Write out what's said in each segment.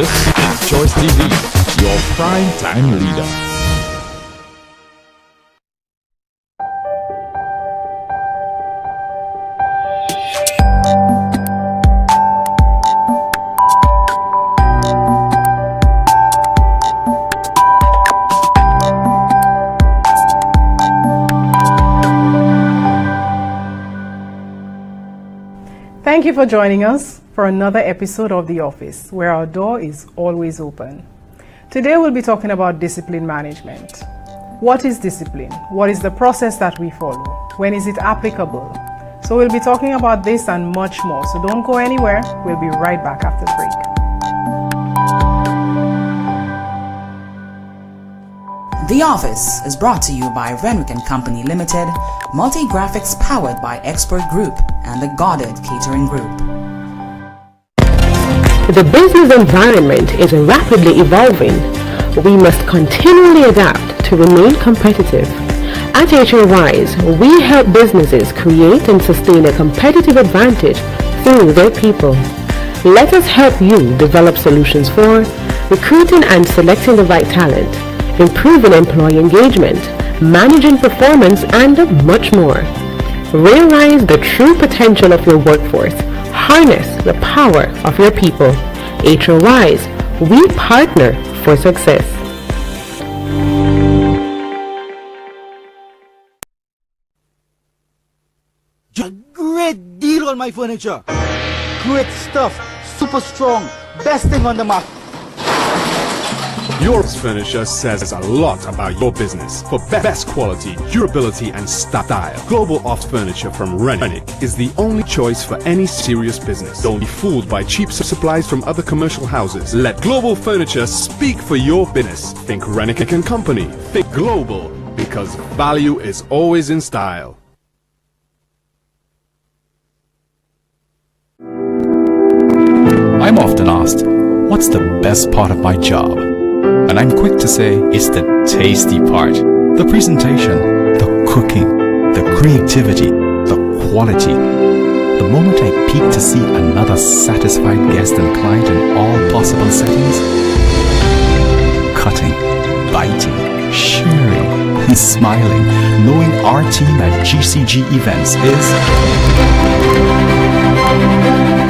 This is Choice TV, your prime time leader. Thank you for joining us for another episode of The Office, where our door is always open. Today we'll be talking about discipline management. What is discipline? What is the process that we follow? When is it applicable? So we'll be talking about this and much more. So don't go anywhere. We'll be right back after the break. The Office is brought to you by Renwick & Company Limited, Multi-Graphics powered by Expert Group and the Goddard Catering Group. The business environment is rapidly evolving. We must continually adapt to remain competitive. At HRWise, we help businesses create and sustain a competitive advantage through their people. Let us help you develop solutions for recruiting and selecting the right talent, improving employee engagement, managing performance, and much more. Realize the true potential of your workforce. Harness the power of your people. HRWise, we partner for success. Great deal on my furniture. Great stuff. Super strong. Best thing on the market. Your furniture says a lot about your business. For best quality, durability, and style, Global Office Furniture from Renwick is the only choice for any serious business. Don't be fooled by cheap supplies from other commercial houses. Let Global Furniture speak for your business. Think Renwick & Company. Think global, because value is always in style. I'm often asked, what's the best part of my job? And I'm quick to say it's the tasty part. The presentation, the cooking, the creativity, the quality. The moment I peek to see another satisfied guest and client in all possible settings. Cutting, biting, sharing, and smiling, knowing our team at GCG events is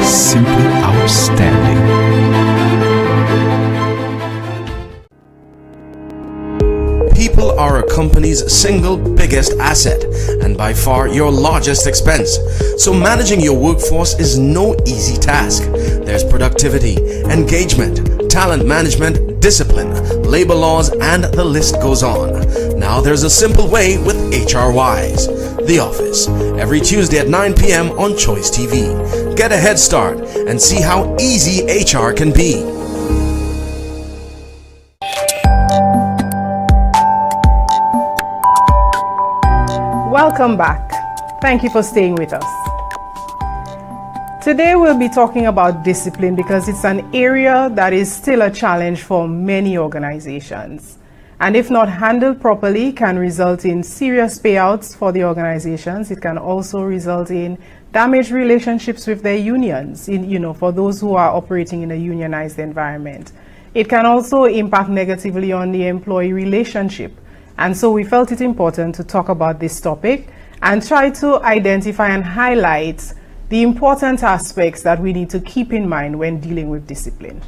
simply outstanding. People are a company's single biggest asset and by far your largest expense. So managing your workforce is no easy task. There's productivity, engagement, talent management, discipline, labor laws, and the list goes on. Now there's a simple way with HRWise. The Office, every Tuesday at 9 p.m. on ChoiceTV. Get a head start and see how easy HR can be. Welcome back. Thank you for staying with us. Today we'll be talking about discipline because it's an area that is still a challenge for many organizations. And if not handled properly, can result in serious payouts for the organizations. It can also result in damaged relationships with their unions, for those who are operating in a unionized environment. It can also impact negatively on the employee relationship. And so we felt it important to talk about this topic and try to identify and highlight the important aspects that we need to keep in mind when dealing with discipline.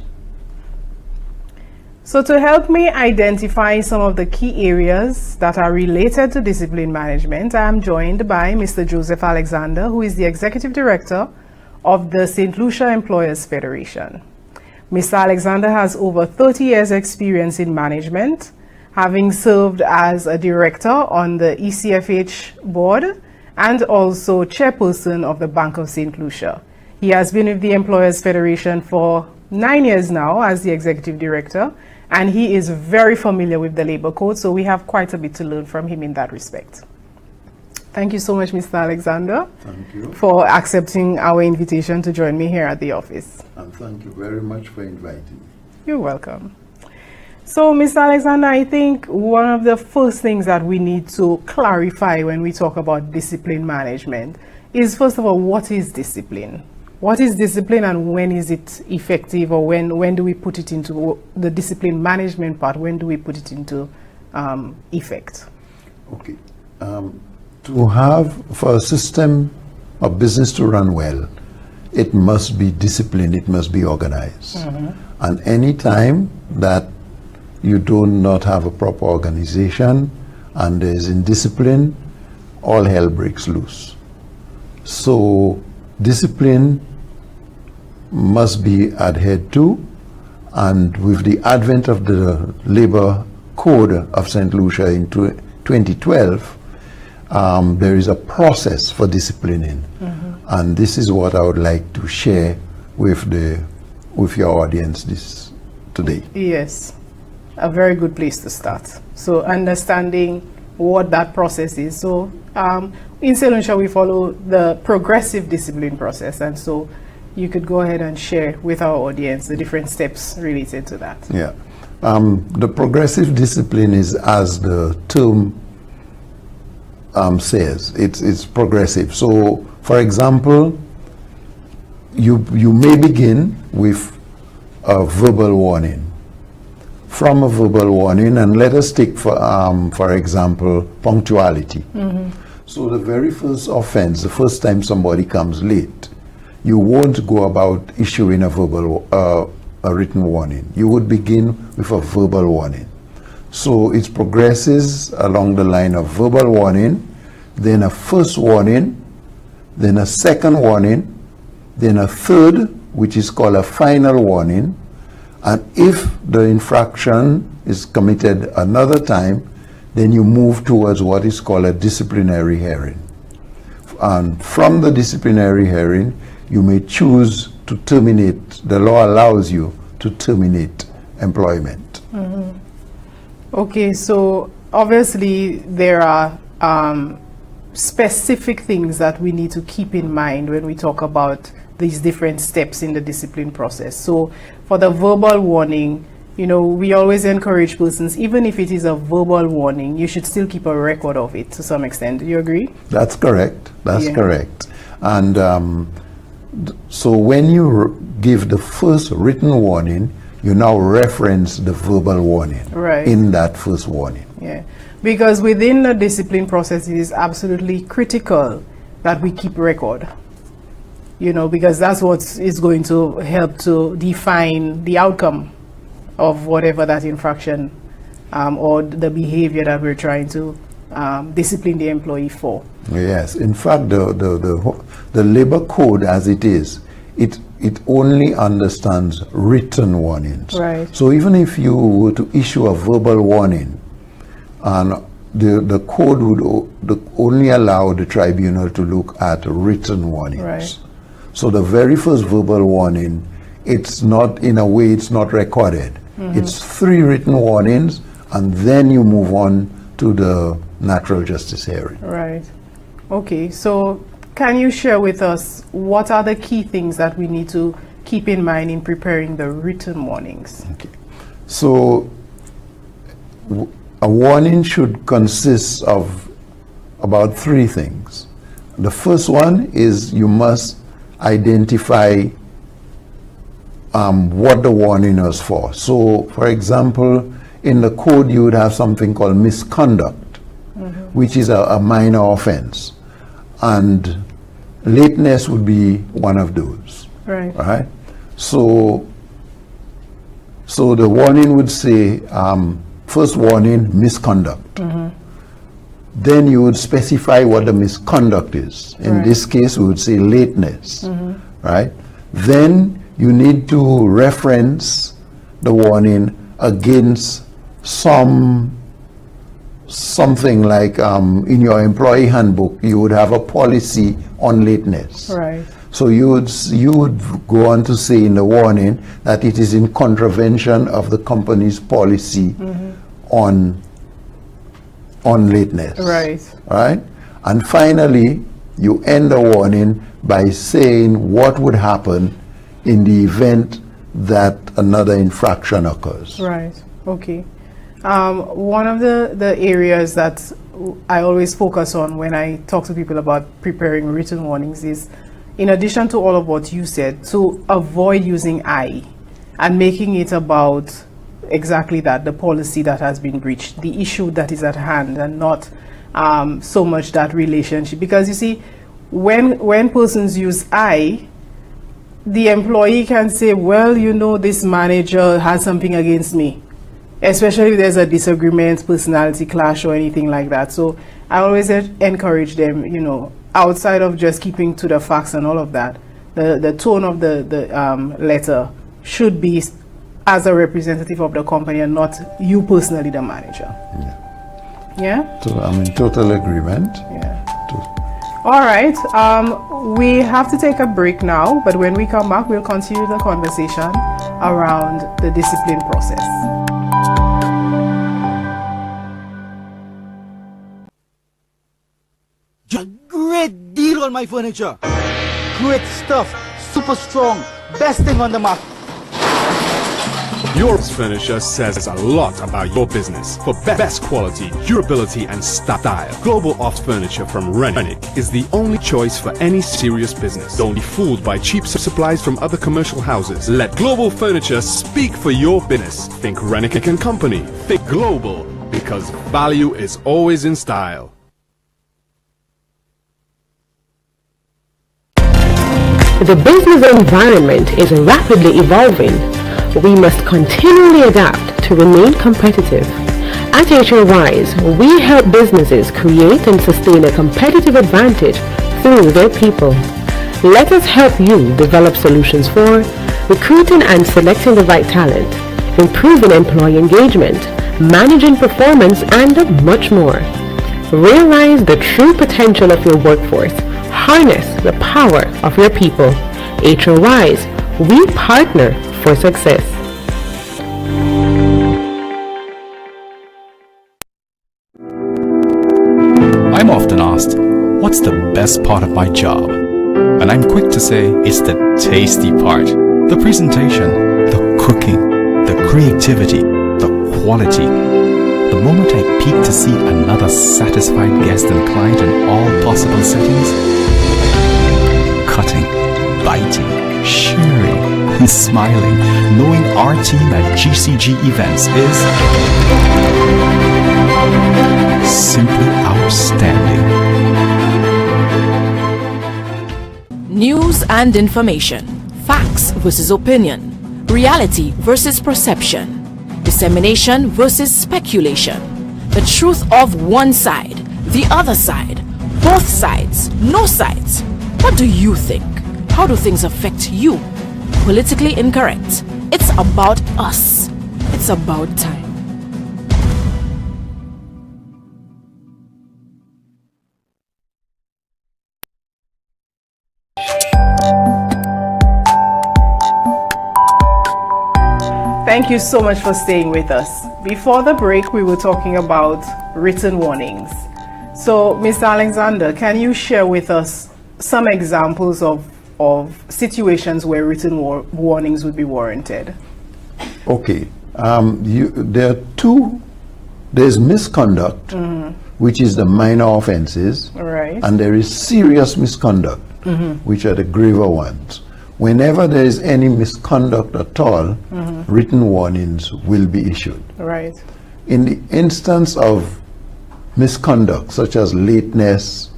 So to help me identify some of the key areas that are related to discipline management, I am joined by Mr. Joseph Alexander, who is the Executive Director of the St. Lucia Employers Federation. Mr. Alexander has over 30 years experience in management, having served as a director on the ECFH board and also chairperson of the Bank of St. Lucia. He has been with the Employers Federation for 9 years now as the executive director, and he is very familiar with the labor code, so we have quite a bit to learn from him in that respect. Thank you so much, Mr. Alexander, thank you for accepting our invitation to join me here at the office. And thank you very much for inviting me. You're welcome. So, Mr. Alexander, I think one of the first things that we need to clarify when we talk about discipline management is, first of all, what is discipline? what is discipline and when is it effective, or when do we put it into the discipline management part? When do we put it into effect? Okay. For a system of business to run well, it must be disciplined, it must be organized. And any time that you do not have a proper organization and there is indiscipline, all hell breaks loose. So discipline must be adhered to, and with the advent of the labor code of St. Lucia in 2012, there is a process for disciplining, and this is what I would like to share with your audience today. Yes, a very good place to start. So understanding what that process is. So in St. Lucia we follow the progressive discipline process, and so you could go ahead and share with our audience the different steps related to that. Yeah, the progressive discipline is, as the term says, it's progressive. So, for example, you may begin with a verbal warning. From a verbal warning, and let us take for example, punctuality. So the very first offense, the first time somebody comes late, you won't go about issuing a written warning. You would begin with a verbal warning. So it progresses along the line of verbal warning, then a first warning, then a second warning, then a third, which is called a final warning. And if the infraction is committed another time, then you move towards what is called a disciplinary hearing. And from the disciplinary hearing, you may choose to terminate. The law allows you to terminate employment. Okay, so obviously there are specific things that we need to keep in mind when we talk about these different steps in the discipline process. So for the verbal warning, you know, we always encourage persons, even if it is a verbal warning, you should still keep a record of it to some extent. Do you agree? That's correct. That's correct. And so when you give the first written warning, you now reference the verbal warning in that first warning. Yeah, because within the discipline process, it is absolutely critical that we keep record. You know, because that's what is going to help to define the outcome of whatever that infraction or the behavior that we're trying to discipline the employee for. Yes, in fact, the labor code as it is, it only understands written warnings. Right. So even if you were to issue a verbal warning, and the code would only allow the tribunal to look at written warnings. Right. So the very first verbal warning, it's not, in a way, it's not recorded. It's 3 written warnings, and then you move on to the natural justice hearing. Right. Okay, so can you share with us what are the key things that we need to keep in mind in preparing the written warnings? Okay. So a warning should consist of about 3 things. The first one is you must identify what the warning is for. So, for example, in the code you would have something called misconduct, which is a minor offense, and lateness would be one of those. Right. Right. So the warning would say, first warning, misconduct. Then you would specify what the misconduct is. In this case, we would say lateness, right? Then you need to reference the warning against something like in your employee handbook, you would have a policy on lateness. Right. So you would go on to say in the warning that it is in contravention of the company's policy on lateness. Right. Right? And finally, you end the warning by saying what would happen in the event that another infraction occurs. Right. Okay. One of the areas that I always focus on when I talk to people about preparing written warnings is, in addition to all of what you said, to avoid using I and making it about exactly that, the policy that has been breached, the issue that is at hand, and not so much that relationship. Because you see, when persons use I, the employee can say, well, you know, this manager has something against me, especially if there's a disagreement, personality clash, or anything like that. So I always encourage them, you know, outside of just keeping to the facts and all of that, the tone of the letter should be as a representative of the company and not you personally, the manager. Yeah? So I'm in total agreement. Yeah. All right. We have to take a break now, but when we come back, we'll continue the conversation around the discipline process. Great deal on my furniture. Great stuff. Super strong. Best thing on the market. Your furniture says a lot about your business. For best quality, durability, and style, Global Office Furniture from Renwick is the only choice for any serious business. Don't be fooled by cheap supplies from other commercial houses. Let Global Furniture speak for your business. Think Renwick and Company. Think global, because value is always in style. The business environment is rapidly evolving. We must continually adapt to remain competitive. At HRWise, we help businesses create and sustain a competitive advantage through their people. Let us help you develop solutions for recruiting and selecting the right talent, improving employee engagement, managing performance, and much more. Realize the true potential of your workforce. Harness the power of your people. HRWise, we partner for success. I'm often asked, what's the best part of my job? And I'm quick to say, it's the tasty part. The presentation, the cooking, the creativity, the quality. The moment I peek to see another satisfied guest and client in all possible settings, cutting, biting, sharing, and smiling, knowing our team at GCG Events is simply outstanding. News and information, facts versus opinion, reality versus perception, dissemination versus speculation, the truth of one side, the other side, both sides, no sides. What do you think? How do things affect you? Politically incorrect. It's about us. It's about time. Thank you so much for staying with us. Before the break, we were talking about written warnings. So, Mr. Alexander, can you share with us some examples of situations where written warnings would be warranted? Okay. There are two. There's misconduct, which is the minor offenses, Right. and there is serious misconduct, which are the graver ones. Whenever there is any misconduct at all, written warnings will be issued. Right. In the instance of misconduct, such as lateness,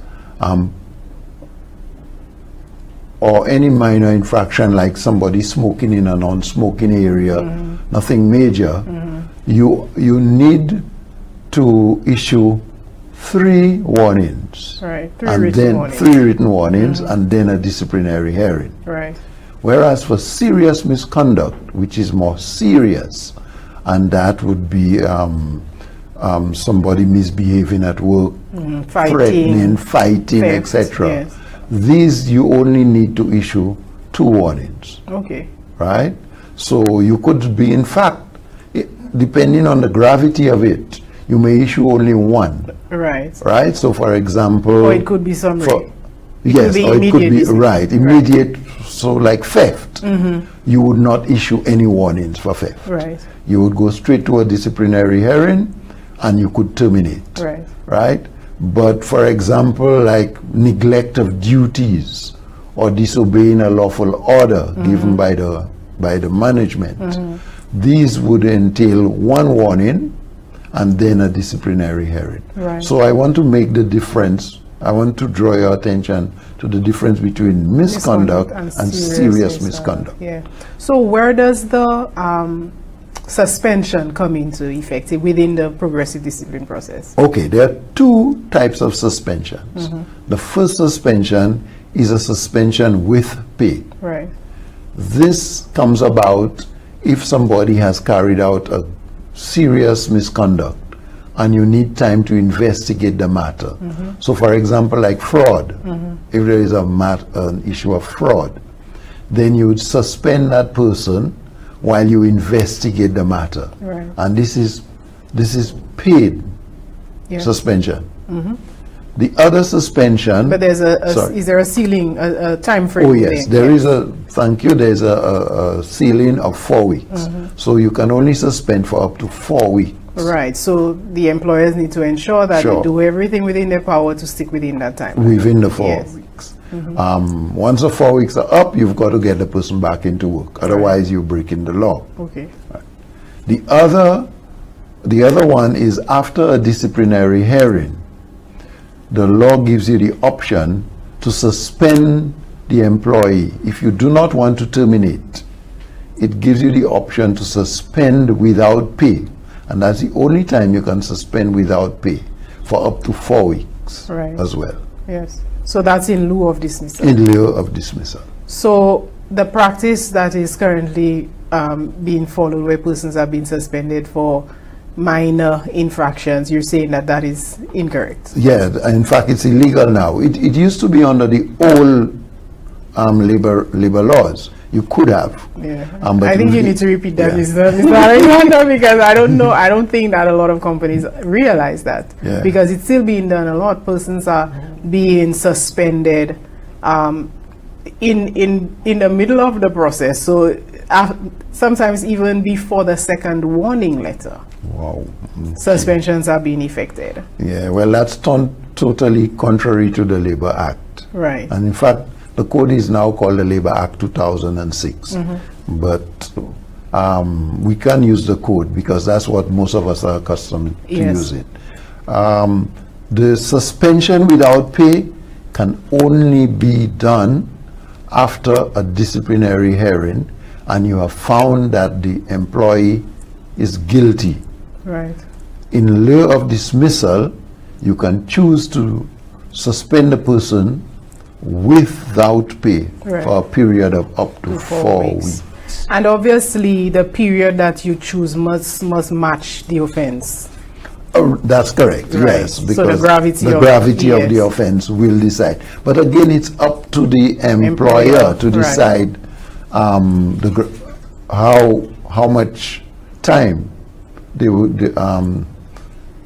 or any minor infraction like somebody smoking in a non-smoking area, nothing major, you need to issue 3 warnings. Right. Three written warnings, and then a disciplinary hearing. Right. Whereas for serious misconduct, which is more serious, and that would be somebody misbehaving at work, threatening, fighting, etc. Yes. These you only need to issue 2 warnings. Okay. Right? So you could be, in fact, depending on the gravity of it, you may issue only 1. Right. Right? So for example... Or it could be summary. Yes, or it could be, immediate, so like theft. You would not issue any warnings for theft. Right. You would go straight to a disciplinary hearing and you could terminate. Right. Right? But for example, like neglect of duties or disobeying a lawful order given by the management, these would entail one warning and then a disciplinary hearing. Right. So I want to make the difference. I want to draw your attention to the difference between misconduct and serious misconduct. Yeah. So where does the suspension come into effect within the progressive discipline process? Okay, there are two types of suspensions. The first suspension is a suspension with pay. Right. This comes about if somebody has carried out a serious misconduct and you need time to investigate the matter. So for example, like fraud, if there is an issue of fraud, then you would suspend that person while you investigate the matter. Right. And this is paid suspension. The other suspension, but there's is there a ceiling, a time frame? Oh yes, there is a, thank you, there's a ceiling of 4 weeks. So you can only suspend for up to 4 weeks. Right, so the employers need to ensure that they do everything within their power to stick within that time. Within the 4 weeks. Once the 4 weeks are up, you've got to get the person back into work. Otherwise, you're breaking the law. Okay. Right. The other one is after a disciplinary hearing. The law gives you the option to suspend the employee. If you do not want to terminate, it gives you the option to suspend without pay. And that's the only time you can suspend without pay for up to 4 weeks as well. Yes. So that's in lieu of dismissal. In lieu of dismissal. So the practice that is currently being followed where persons are being suspended for minor infractions, you're saying that that is incorrect? Yeah, in fact it's illegal now. It used to be under the old labor laws. You could have. Yeah. But I think you need to repeat that, Mr. Alexander, because I don't think that a lot of companies realize that. Yeah. Because it's still being done a lot. Persons are being suspended in the middle of the process. So sometimes even before the second warning letter. Wow. Okay. Suspensions are being effected. Yeah, well, that's totally contrary to the Labor Act. Right. And in fact, the code is now called the Labor Act 2006. But we can use the code because that's what most of us are accustomed to using. The suspension without pay can only be done after a disciplinary hearing and you have found that the employee is guilty. Right. In lieu of dismissal, you can choose to suspend the person without pay for a period of up to 4 weeks. And obviously, the period that you choose must match the offense. Oh, that's correct. Right. Yes, because so the gravity of the offense will decide. But again, it's up to the employer to decide how much time they would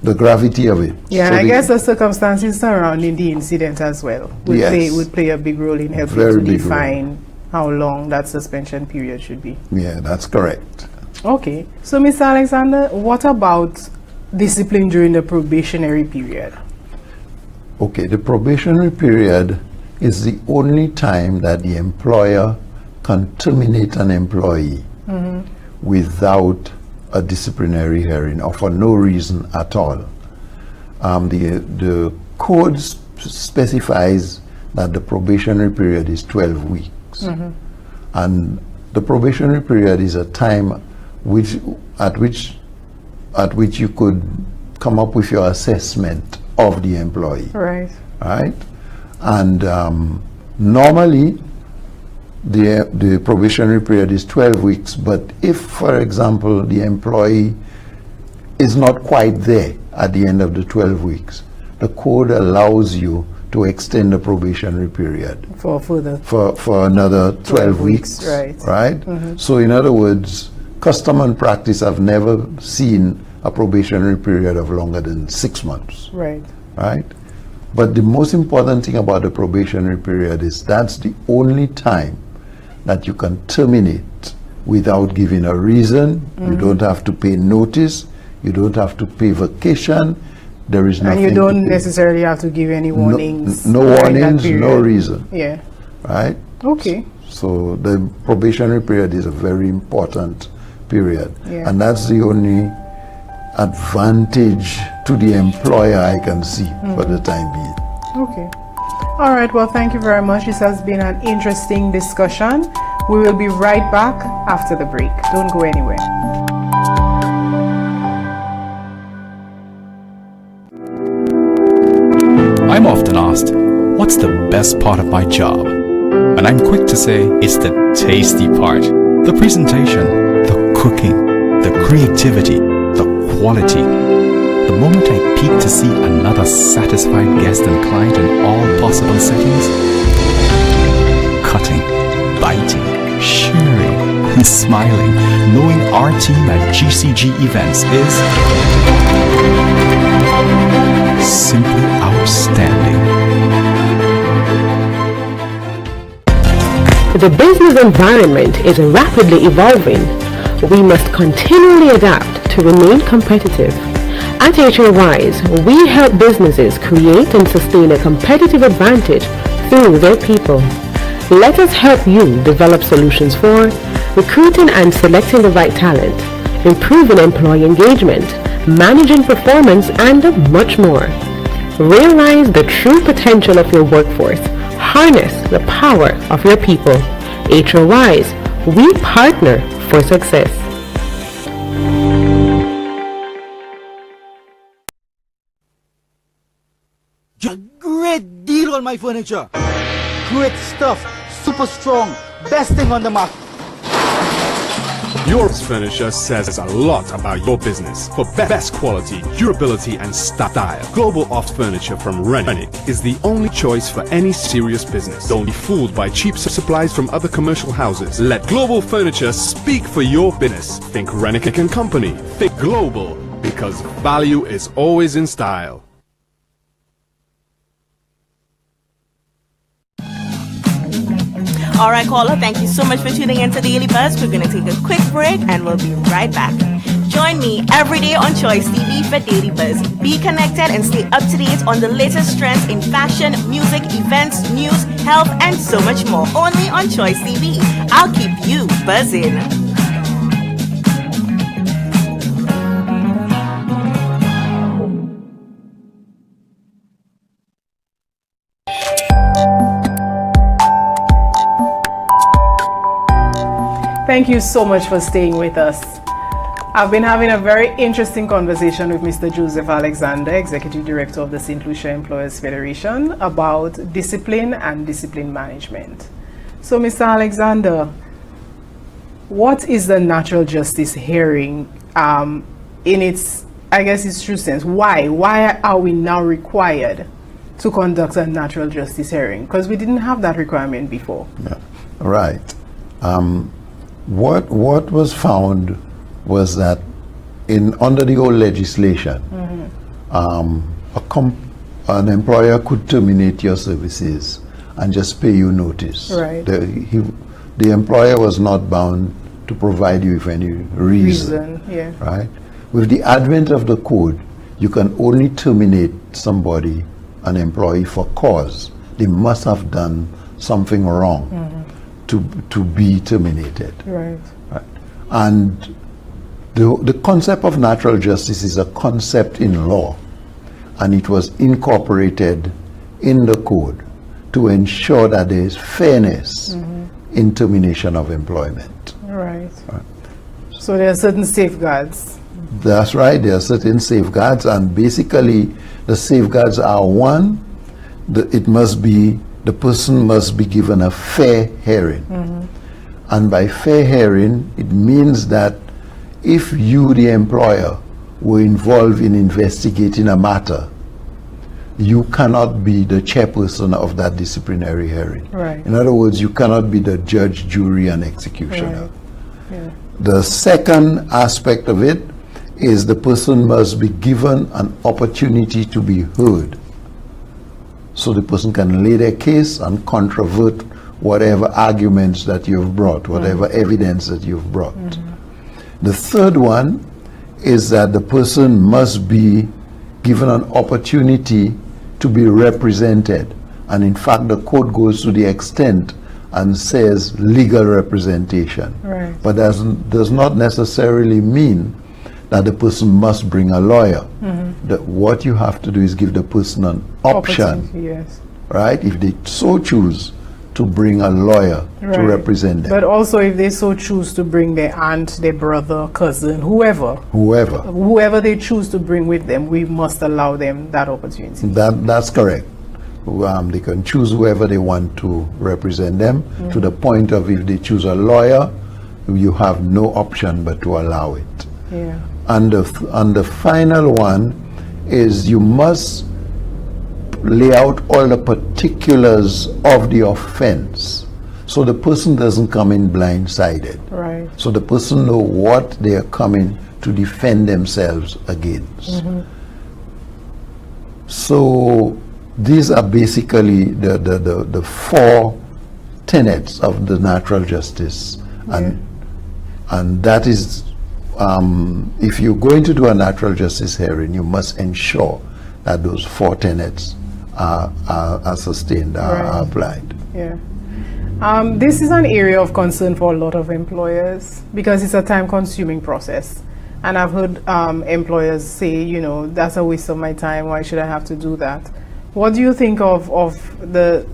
the gravity of it. Yeah, so I guess the circumstances surrounding the incident as well would play a big role in helping to define how long that suspension period should be. Yeah, that's correct. Okay, so Mr. Alexander, what about discipline during the probationary period? Okay, the probationary period is the only time that the employer can terminate an employee without a disciplinary hearing or for no reason at all. The code specifies that the probationary period is 12 weeks. And the probationary period is a time at which you could come up with your assessment of the employee. Right. Right? And normally the probationary period is 12 weeks, but if, for example, the employee is not quite there at the end of the 12 weeks, the code allows you to extend the probationary period for further for another 12 weeks. Right? So in other words, custom and practice have never seen a probationary period of longer than 6 months. Right. But the most important thing about the probationary period is that's the only time that you can terminate without giving a reason. You don't have to pay notice. You don't have to pay vacation. There is nothing. And you don't necessarily have to give any warnings. No warnings, no reason. Yeah. right? Okay. So the probationary period is a very important period. Yeah. And that's the only advantage to the employer I can see for the time being. Okay. All right. Well, thank you very much. This has been an interesting discussion. We will be right back after the break. Don't go anywhere. I'm often asked, what's the best part of my job? And I'm quick to say, it's the tasty part. The presentation, the cooking, the creativity, the quality. The moment I peek to see another satisfied guest and client in all possible settings, cutting, biting, sharing, and smiling, knowing our team at GCG Events is simply outstanding. The business environment is rapidly evolving. We must continually adapt to remain competitive. At HRWise, we help businesses create and sustain a competitive advantage through their people. Let us help you develop solutions for recruiting and selecting the right talent, improving employee engagement, managing performance, and much more. Realize the true potential of your workforce. Harness the power of your people. HRWise, we partner for success. A great deal on my furniture. Great stuff, super strong, best thing on the market. Your furniture says a lot about your business. For best quality, durability, and style, Global Office Furniture from Rennick is the only choice for any serious business. Don't be fooled by cheap supplies from other commercial houses. Let Global Furniture speak for your business. Think Rennick and Company. Think global, because value is always in style. All right, caller, thank you so much for tuning into Daily Buzz. We're going to take a quick break and we'll be right back. Join me every day on Choice TV for Daily Buzz. Be connected and stay up to date on the latest trends in fashion, music, events, news, health, and so much more. Only on Choice TV. I'll keep you buzzing. Thank you so much for staying with us. I've been having a very interesting conversation with Mr. Joseph Alexander, Executive Director of the St. Lucia Employers Federation, about discipline and discipline management. So, Mr. Alexander, what is the natural justice hearing in its, I guess, its true sense? Why are we now required to conduct a natural justice hearing? Because we didn't have that requirement before. Yeah. Right. What was found was that under the old legislation, an employer could terminate your services and just pay you notice. Right. The employer was not bound to provide you with any reason. Yeah. Right. With the advent of the code, you can only terminate somebody, an employee, for cause. They must have done something wrong to be terminated. Right. Right. And the concept of natural justice is a concept in law, and it was incorporated in the code to ensure that there is fairness in termination of employment. Right. So there are certain safeguards. That's right, there are certain safeguards, and basically the safeguards are: one, the person must be given a fair hearing. And by fair hearing, it means that if you, the employer, were involved in investigating a matter, you cannot be the chairperson of that disciplinary hearing. Right. In other words, you cannot be the judge, jury, and executioner. Right. Yeah. The second aspect of it is the person must be given an opportunity to be heard, so the person can lay their case and controvert whatever arguments that you've brought, whatever evidence that you've brought. The third one is that the person must be given an opportunity to be represented And in fact, the court goes to the extent and says legal representation. Right. But does not necessarily mean that the person must bring a lawyer. What you have to do is give the person an option, Opportunity, yes. right? If they so choose to bring a lawyer to Right. represent them. But also if they so choose to bring their aunt, their brother, cousin, whoever they choose to bring with them, we must allow them that opportunity. That's correct. They can choose whoever they want to represent them, to the point of if they choose a lawyer, you have no option but to allow it. Yeah. And the final one is you must lay out all the particulars of the offense, so the person doesn't come in blindsided. Right. So the person know what they are coming to defend themselves against. So these are basically the four tenets of the natural justice, and that is, if you're going to do a natural justice hearing, you must ensure that those four tenets are sustained, are applied. Yeah. This is an area of concern for a lot of employers because it's a time-consuming process. And I've heard employers say, you know, that's a waste of my time. Why should I have to do that? What do you think of the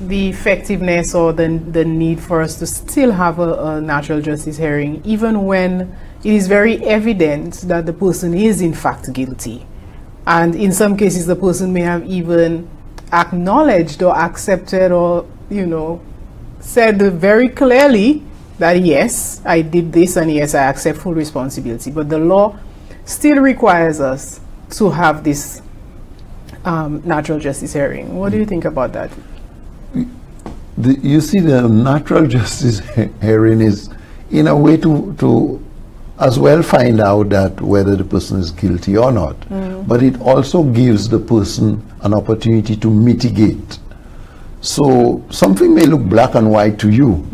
effectiveness or the need for us to still have a natural justice hearing, even when it is very evident that the person is in fact guilty? And in some cases, the person may have even acknowledged or accepted or, you know, said very clearly that, yes, I did this and yes, I accept full responsibility. But the law still requires us to have this natural justice hearing. What do you think about that? You see, the natural justice hearing is, in a way, to as well find out that whether the person is guilty or not. But it also gives the person an opportunity to mitigate. So something may look black and white to you,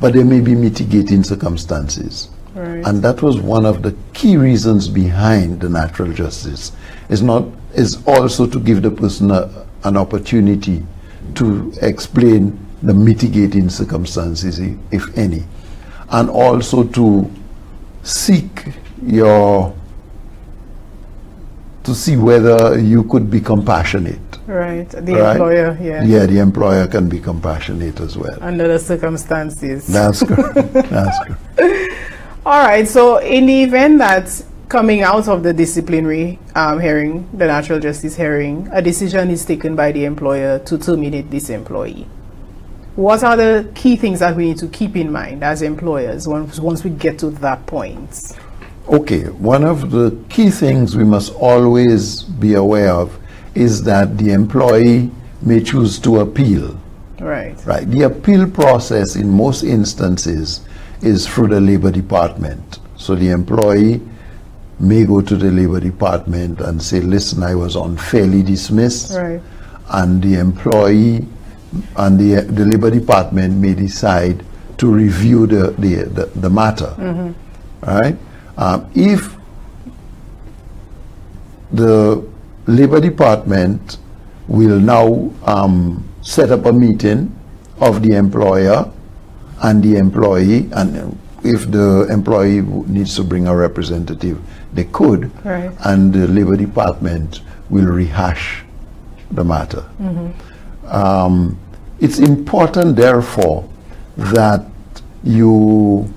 but there may be mitigating circumstances. Right. And that was one of the key reasons behind the natural justice. Is also to give the person an opportunity to explain the mitigating circumstances, if any, and also to seek to see whether you could be compassionate. Right, the employer, yeah. Yeah, the employer can be compassionate as well. Under the circumstances. That's correct. That's correct. All right, so in the event that coming out of the disciplinary hearing, the natural justice hearing, a decision is taken by the employer to terminate this employee, what are the key things that we need to keep in mind as employers once we get to that point? Okay, one of the key things we must always be aware of is that the employee may choose to appeal. Right. Right. The appeal process in most instances is through the Labor Department. So the employee may go to the Labor Department and say, listen, I was unfairly dismissed. Right. And the employee and the Labor Department may decide to review the matter. Right? If the Labor Department will now set up a meeting of the employer and the employee, and if the employee needs to bring a representative, they could, right. And the Labor Department will rehash the matter. It's important, therefore, that you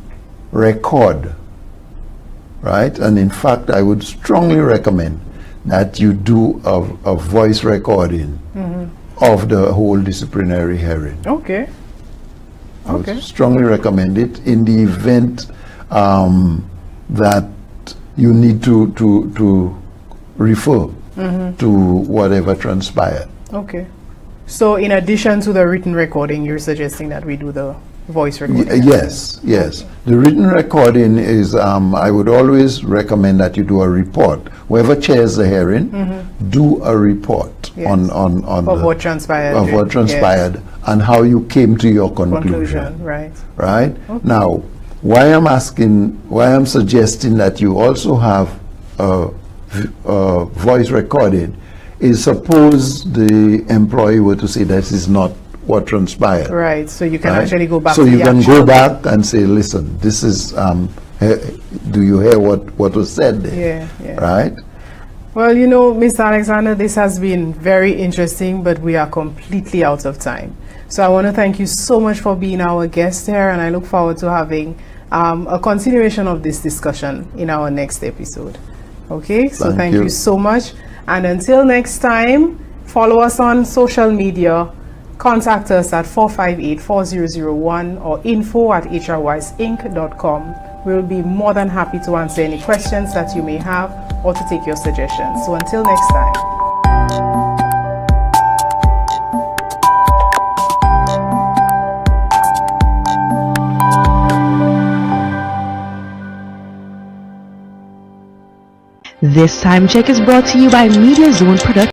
record, right? And in fact, I would strongly recommend that you do a voice recording of the whole disciplinary hearing. Okay. I would strongly recommend it in the event that you need to refer to whatever transpired. Okay. So in addition to the written recording, you're suggesting that we do the voice recording? Yes, yes. The written recording is, I would always recommend that you do a report. Whoever chairs the hearing, do a report on what transpired. Of what transpired and how you came to your conclusion. Right. Right? Okay. Now, why I'm suggesting that you also have a voice recording is suppose the employee were to say this is not what transpired. Right, so you can right? actually go back so to you the can actual- go back and say, listen, this is, do you hear what was said there? Yeah. Right? Well, you know, Mr. Alexander, this has been very interesting, but we are completely out of time. So I want to thank you so much for being our guest here, and I look forward to having a continuation of this discussion in our next episode. Okay, so thank you so much. And until next time, follow us on social media. Contact us at 458-4001 or info@hrwiseinc.com. We'll be more than happy to answer any questions that you may have or to take your suggestions. So until next time. This time check is brought to you by Media Zone Production.